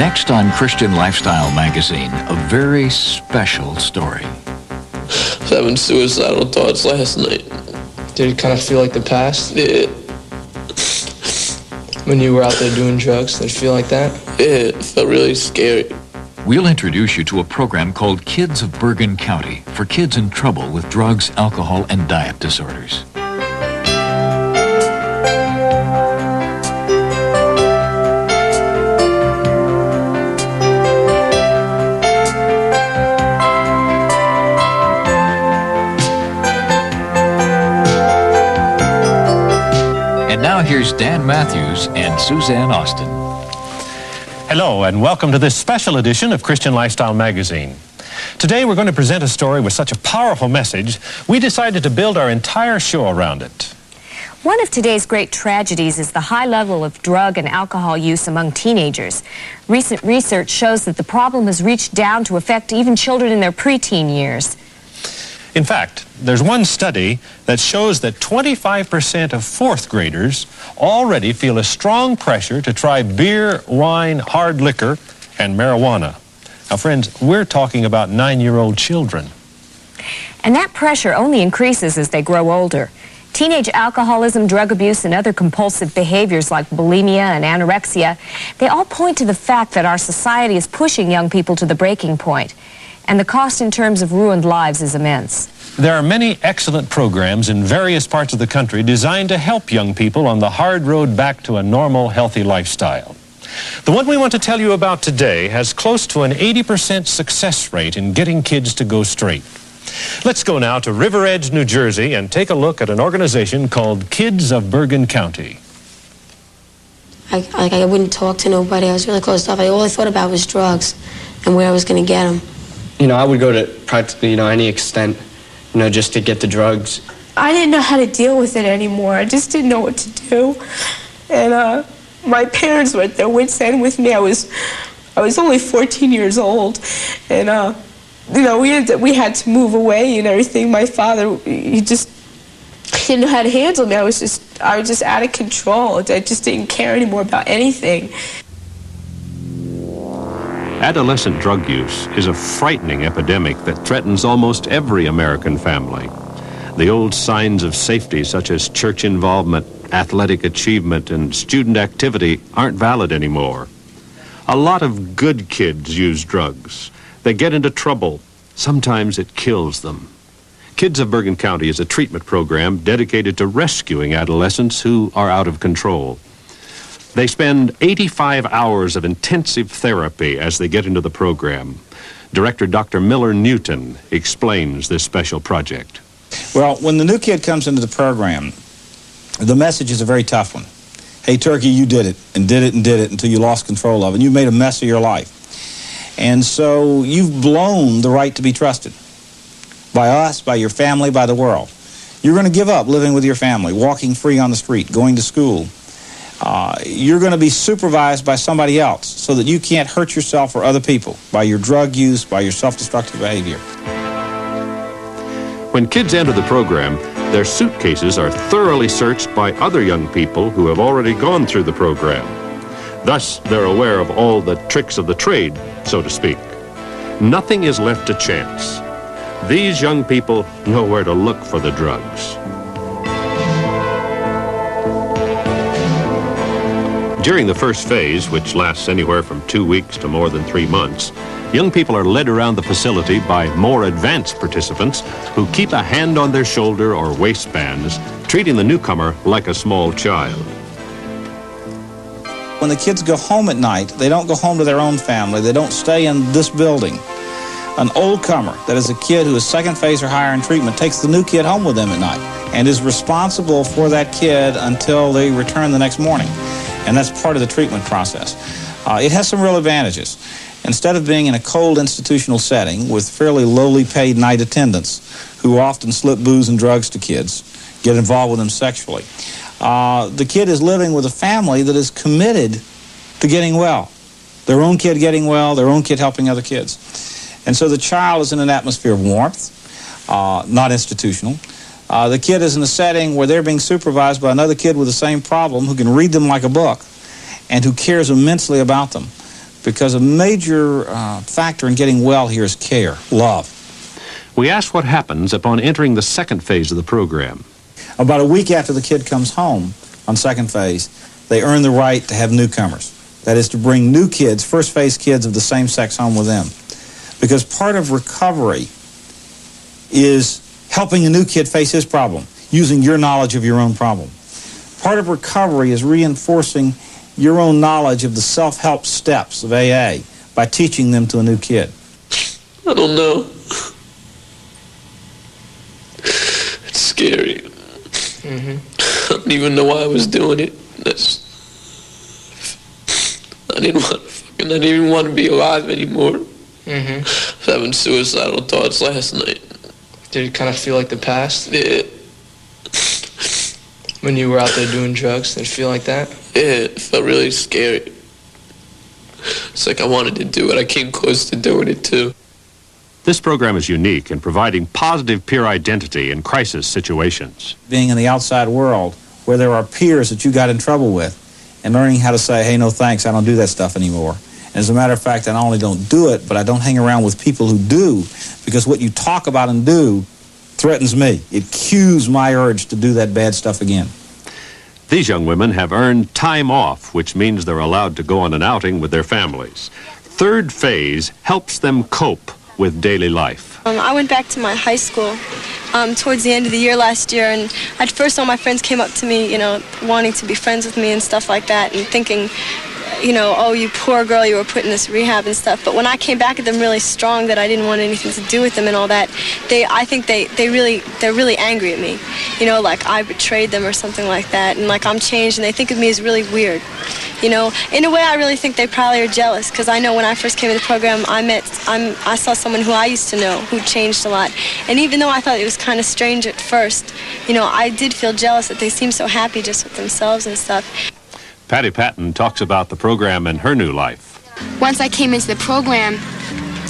Next on Christian Lifestyle Magazine, a very special story. I was having suicidal thoughts last night. Did it kind of feel like the past? Yeah. When you were out there doing drugs, did it feel like that? Yeah, it felt really scary. We'll introduce you to a program called Kids of Bergen County for kids in trouble with drugs, alcohol, and diet disorders. And now here's Dan Matthews and Suzanne Austin. Hello, and welcome to this special edition of Christian Lifestyle Magazine. Today we're going to present a story with such a powerful message, we decided to build our entire show around it. One of today's great tragedies is the high level of drug and alcohol use among teenagers. Recent research shows that the problem has reached down to affect even children in their preteen years. In fact, there's one study that shows that 25% of fourth graders already feel a strong pressure to try beer, wine, hard liquor, and marijuana. Now, friends, we're talking about 9-year-old children. And that pressure only increases as they grow older. Teenage alcoholism, drug abuse, and other compulsive behaviors like bulimia and anorexia, they all point to the fact that our society is pushing young people to the breaking point. And the cost in terms of ruined lives is immense. There are many excellent programs in various parts of the country designed to help young people on the hard road back to a normal, healthy lifestyle. The one we want to tell you about today has close to an 80% success rate in getting kids to go straight. Let's go now to River Edge, New Jersey, and take a look at an organization called Kids of Bergen County. I wouldn't talk to nobody. I was really closed off. All I thought about was drugs and where I was going to get them. You know, I would go to practically, any extent, just to get the drugs. I didn't know how to deal with it anymore. I just didn't know what to do. And my parents were at their wits' end with me. I was only 14 years old. And, we had to move away and everything. My father, he didn't know how to handle me. I was just out of control. I just didn't care anymore about anything. Adolescent drug use is a frightening epidemic that threatens almost every American family. The old signs of safety, such as church involvement, athletic achievement, and student activity, aren't valid anymore. A lot of good kids use drugs. They get into trouble. Sometimes it kills them. Kids of Bergen County is a treatment program dedicated to rescuing adolescents who are out of control. They spend 85 hours of intensive therapy as they get into the program. Director Dr. Miller Newton explains this special project. Well, when the new kid comes into the program, the message is a very tough one. Hey, Turkey, you did it, and did it, and did it until you lost control of it. And you made a mess of your life. And so you've blown the right to be trusted by us, by your family, by the world. You're going to give up living with your family, walking free on the street, going to school. You're going to be supervised by somebody else so that you can't hurt yourself or other people by your drug use, by your self-destructive behavior. When kids enter the program, their suitcases are thoroughly searched by other young people who have already gone through the program. Thus, they're aware of all the tricks of the trade, so to speak. Nothing is left to chance. These young people know where to look for the drugs. During the first phase, which lasts anywhere from 2 weeks to more than 3 months, young people are led around the facility by more advanced participants who keep a hand on their shoulder or waistbands, treating the newcomer like a small child. When the kids go home at night, they don't go home to their own family. They don't stay in this building. An old comer, that is a kid who is second phase or higher in treatment, takes the new kid home with them at night and is responsible for that kid until they return the next morning. And that's part of the treatment process. It has some real advantages. Instead of being in a cold institutional setting with fairly lowly paid night attendants who often slip booze and drugs to kids, get involved with them sexually, the kid is living with a family that is committed to getting well. Their own kid getting well, their own kid helping other kids. And so the child is in an atmosphere of warmth, not institutional. The kid is in a setting where they're being supervised by another kid with the same problem who can read them like a book and who cares immensely about them. because a major factor in getting well here is care, love. We asked what happens upon entering the second phase of the program. About a week after the kid comes home on second phase, they earn the right to have newcomers. That is to bring new kids, first phase kids of the same sex, home with them. Because part of recovery is helping a new kid face his problem, using your knowledge of your own problem. Part of recovery is reinforcing your own knowledge of the self-help steps of AA by teaching them to a new kid. I don't know. It's scary. I don't even know why I was doing it. I didn't even want to be alive anymore. I was having suicidal thoughts last night. Did it kind of feel like the past? Yeah. When you were out there doing drugs, did it feel like that? Yeah, it felt really scary. It's like I wanted to do it. I came close to doing it too. This program is unique in providing positive peer identity in crisis situations. Being in the outside world where there are peers that you got in trouble with and learning how to say, hey, no thanks, I don't do that stuff anymore. And as a matter of fact, I not only don't do it, but I don't hang around with people who do, because what you talk about and do threatens me. It cues my urge to do that bad stuff again. These young women have earned time off, which means they're allowed to go on an outing with their families. Third phase helps them cope with daily life. I went back to my high school towards the end of the year last year, and at first all my friends came up to me, wanting to be friends with me and stuff like that, and thinking, oh, you poor girl, you were put in this rehab and stuff. But when I came back at them really strong that I didn't want anything to do with them and all that, I think they're really angry at me. Like I betrayed them or something like that, and like I'm changed, and they think of me as really weird. In a way, I really think they probably are jealous, because I know when I first came to the program, I saw someone who I used to know who changed a lot. And even though I thought it was kind of strange at first, I did feel jealous that they seemed so happy just with themselves and stuff. Patty Patton talks about the program and her new life. Once I came into the program,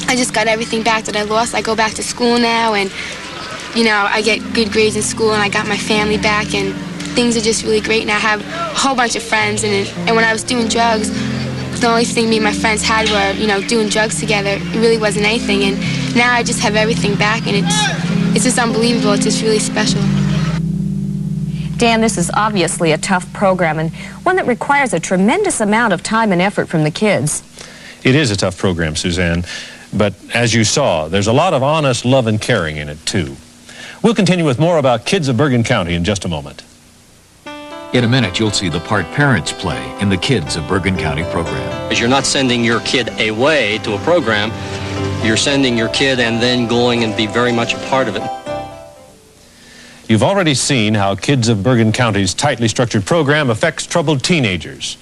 I just got everything back that I lost. I go back to school now, and, I get good grades in school, and I got my family back, and things are just really great, and I have a whole bunch of friends. And when I was doing drugs, the only thing me and my friends had were, doing drugs together. It really wasn't anything, and now I just have everything back, and it's just unbelievable. It's just really special. Dan, this is obviously a tough program, and one that requires a tremendous amount of time and effort from the kids. It is a tough program, Suzanne, but as you saw, there's a lot of honest love and caring in it, too. We'll continue with more about Kids of Bergen County in just a moment. In a minute, you'll see the part parents play in the Kids of Bergen County program. Because you're not sending your kid away to a program, you're sending your kid and then going and be very much a part of it. You've already seen how Kids of Bergen County's tightly structured program affects troubled teenagers.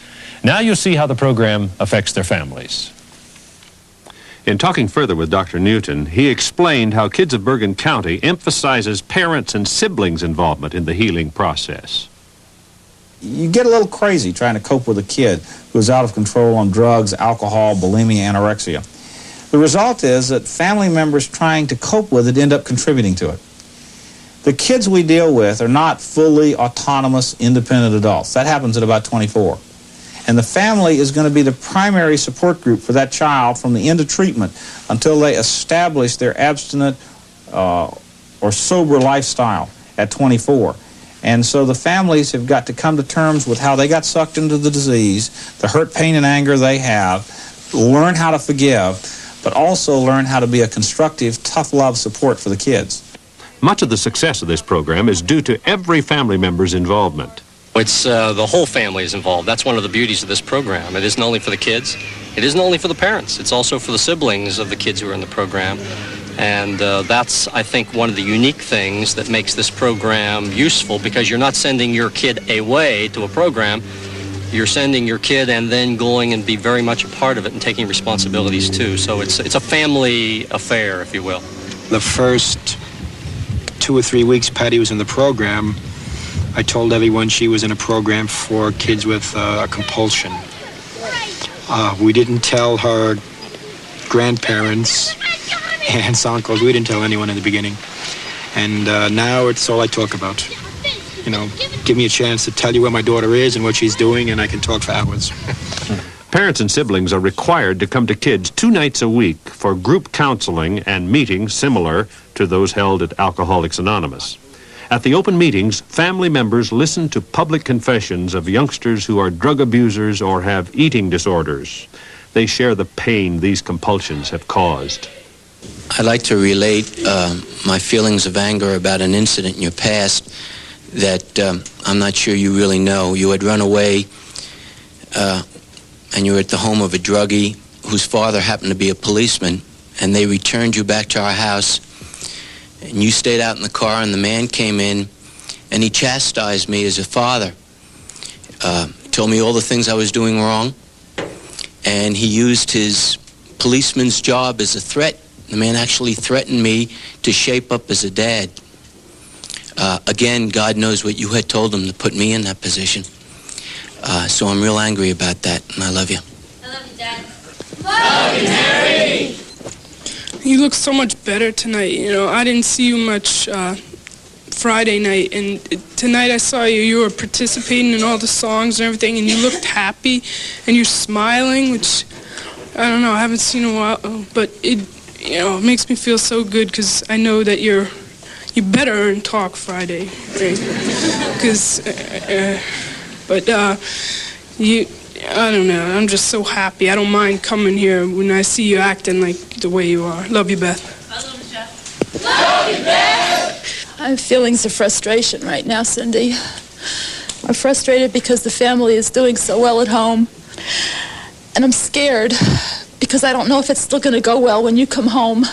Now you'll see how the program affects their families. In talking further with Dr. Newton, he explained how Kids of Bergen County emphasizes parents' and siblings' involvement in the healing process. You get a little crazy trying to cope with a kid who's out of control on drugs, alcohol, bulimia, anorexia. The result is that family members trying to cope with it end up contributing to it. The kids we deal with are not fully autonomous, independent adults. That happens at about 24. And the family is going to be the primary support group for that child from the end of treatment until they establish their abstinent or sober lifestyle at 24. And so the families have got to come to terms with how they got sucked into the disease, the hurt, pain, and anger they have, learn how to forgive, but also learn how to be a constructive, tough love support for the kids. Much of the success of this program is due to every family member's involvement. It's the whole family is involved. That's one of the beauties of this program. It isn't only for the kids. It isn't only for the parents. It's also for the siblings of the kids who are in the program. And that's, I think, one of the unique things that makes this program useful, because you're not sending your kid away to a program. You're sending your kid and then going and be very much a part of it and taking responsibilities too. So it's a family affair, if you will. The first 2 or 3 weeks Patty was in the program, I told everyone she was in a program for kids with compulsion. We didn't tell her grandparents, aunts, uncles. We didn't tell anyone in the beginning. And now it's all I talk about. Give me a chance to tell you where my daughter is and what she's doing, and I can talk for hours. Parents and siblings are required to come to kids 2 nights a week for group counseling and meetings similar to those held at Alcoholics Anonymous. At the open meetings, family members listen to public confessions of youngsters who are drug abusers or have eating disorders. They share the pain these compulsions have caused. I'd like to relate my feelings of anger about an incident in your past that I'm not sure you really know. You had run away and you were at the home of a druggie whose father happened to be a policeman, and they returned you back to our house, and you stayed out in the car, and the man came in, and he chastised me as a father. Told me all the things I was doing wrong, and he used his policeman's job as a threat. The man actually threatened me to shape up as a dad. Again, God knows what you had told him to put me in that position. So I'm real angry about that, and I love you. I love you, Dad. Love you, Harry! You look so much better tonight. You know, I didn't see you much Friday night, and tonight I saw you. You were participating in all the songs and everything, and you looked happy, and you're smiling, which, I don't know, I haven't seen in a while, but it makes me feel so good, because I know that you better earn talk Friday, right? Because, I don't know, I'm just so happy. I don't mind coming here when I see you acting like the way you are. Love you, Beth. I love you, Jeff. Love you, Beth! I have feelings of frustration right now, Cindy. I'm frustrated because the family is doing so well at home. And I'm scared because I don't know if it's still going to go well when you come home.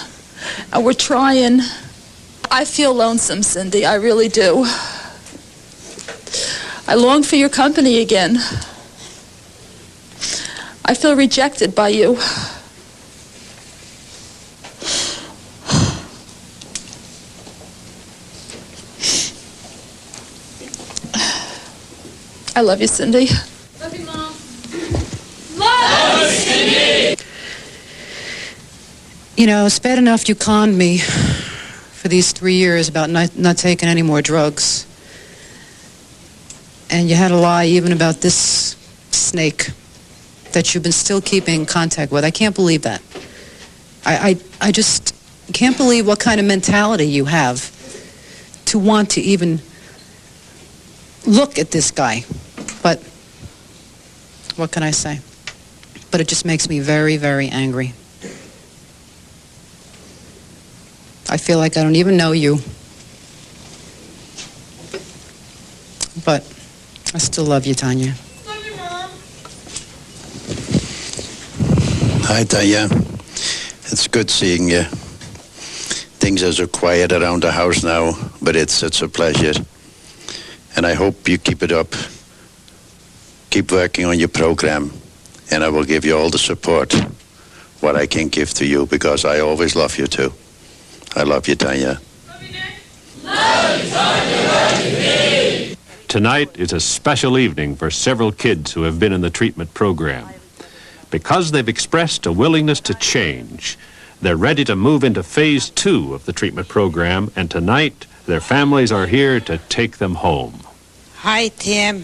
And we're trying. I feel lonesome, Cindy. I really do. I long for your company again. I feel rejected by you. I love you, Cindy. Love you, Mom. Love you, Cindy! You know, it's bad enough you conned me for these 3 years about not taking any more drugs. And you had to lie even about this snake that you've been still keeping in contact with. I can't believe that. I just can't believe what kind of mentality you have to want to even look at this guy. But what can I say? But it just makes me very, very angry. I feel like I don't even know you. But I still love you, Tanya. Love you, Mom. Hi, Tanya. It's good seeing you. Things are so quiet around the house now, but it's such a pleasure. And I hope you keep it up. Keep working on your program, and I will give you all the support what I can give to you, because I always love you too. I love you, Tanya. Love you, Nick. Love you, Tanya. Love you, Nick. Tonight is a special evening for several kids who have been in the treatment program. Because they've expressed a willingness to change, they're ready to move into phase 2 of the treatment program, and tonight their families are here to take them home. Hi, Tim.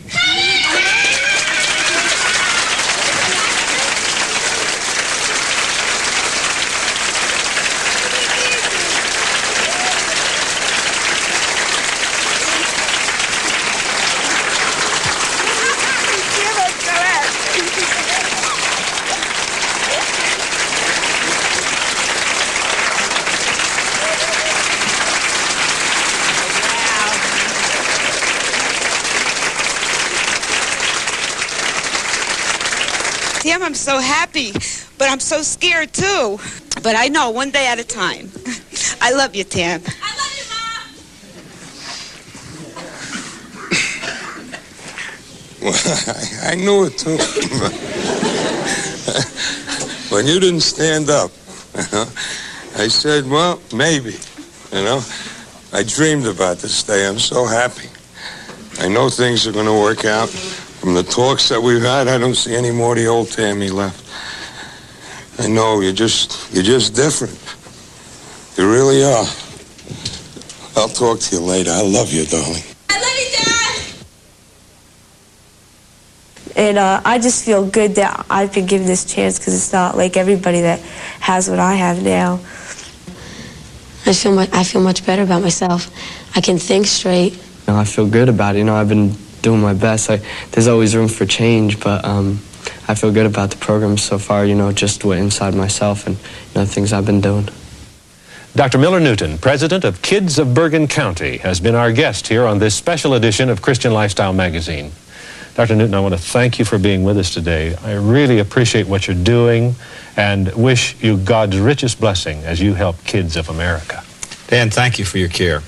Tim, I'm so happy, but I'm so scared too. But I know, one day at a time. I love you, Tim. I love you, Mom. Well, I knew it too. When you didn't stand up, I said, well, maybe, I dreamed about this day. I'm so happy. I know things are going to work out. From the talks that we've had, I don't see any more of the old Tammy left. I know, you're just different. You really are. I'll talk to you later. I love you, darling. I love you, Dad. And I just feel good that I've been given this chance, because it's not like everybody that has what I have now. I feel much better about myself. I can think straight. I feel good about it. You know, I've been doing my best. There's always room for change, but I feel good about the program so far, you know, just what inside myself and, you know, things I've been doing. Dr. Miller Newton, president of Kids of Bergen County, has been our guest here on this special edition of Christian Lifestyle Magazine. Dr. Newton, I want to thank you for being with us today. I really appreciate what you're doing and wish you God's richest blessing as you help kids of America. Dan, thank you for your care.